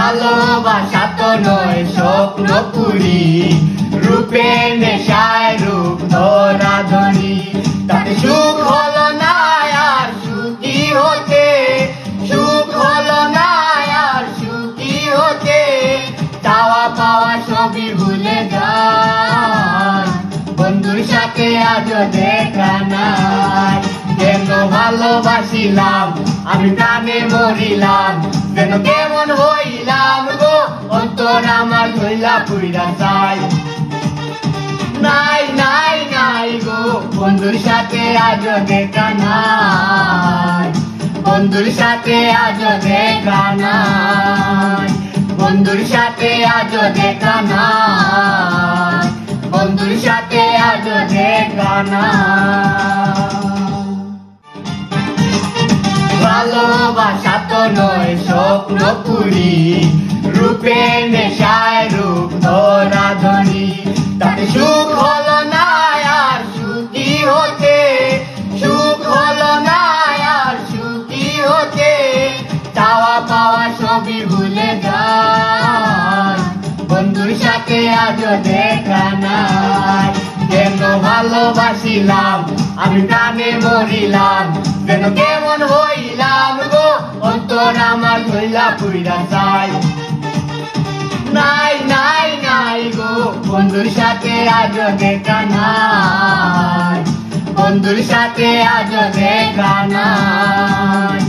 ভালোবাসা তো নয় স্বপ্নপুরী, রূপের নেশায় রূপ ধরাধরি। তাতে সুখ হলো না আর সুখী হতে, সুখ হলো না আর সুখী হতে। চাওয়া পাওয়া সবই ভুলে যায়, বন্ধুর সাথে আজও দেখা নাই। কেন ভালোবাসিলাম আমি প্রাণে মরিলাম, যেন কেমন হইলাম গো, অন্তর আমার ধইলা পুইরা যায়। নাই নাই নাই গো, বন্ধুর সাথে আজও দেখা নাই, বন্ধুর সাথে আজও দেখা নাই, বন্ধুর সাথে আজও দেখা নাই, বন্ধুর সাথে আজও দেখা নাই। ভালোবাসা তো নয় স্বপ্নপুরী, রূপের নেশায় রূপ ধরাধরি। তাতে সুখ হলো না আর সুখী হতে, সুখ হলো না আর সুখী হতে। চাওয়া পাওয়া সবই ভুলে যায়, বন্ধুর সাথে আজও দেখা নাই। কেন ভালোবাসিলাম আমি প্রাণে মরিলাম, যেন কেমন হইলাম গো, অন্তর আমার ধইলা পুইরা যায়। নাই নাই নাই গো, বন্ধুর সাথে আজও দেখা নাই, বন্ধুর সাথে আজও দেখা নাই,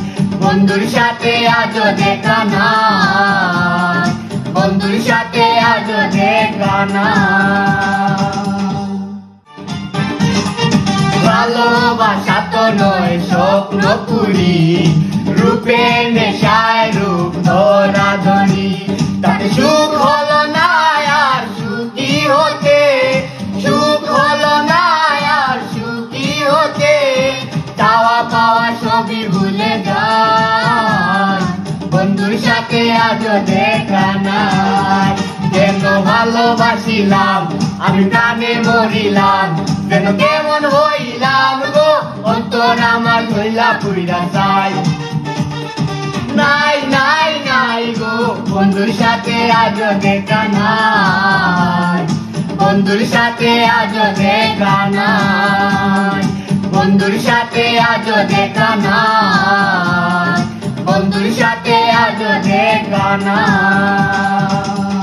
বন্ধুর সাথে আজও দেখা নাই, বন্ধুর সাথে আজও দেখা নাই। ভালোবাসা তো নয় স্বপ্নপুরী, রূপের নেশায় রূপ ধরাধরি। তাতে সুখ হলো না আর সুখী হতে, সুখ হলো না আর সুখী হতে। চাওয়া পাওয়া সবই ভুলে যায়, বন্ধুর সাথে আজও দেখা নাই। কেন ভালোবাসিলাম আমি প্রাণে মরিলাম, যেন কেমন হইলাম গো, অন্তর আমার ধইলা পুইরা যায়। নাই নাই নাই গো, বন্ধুর সাথে আজও দেখা নাই, বন্ধুর সাথে আজও দেখা নাই, বন্ধুর সাথে আজও দেখা নাই, বন্ধুর সাথে আজও দেখা নাই।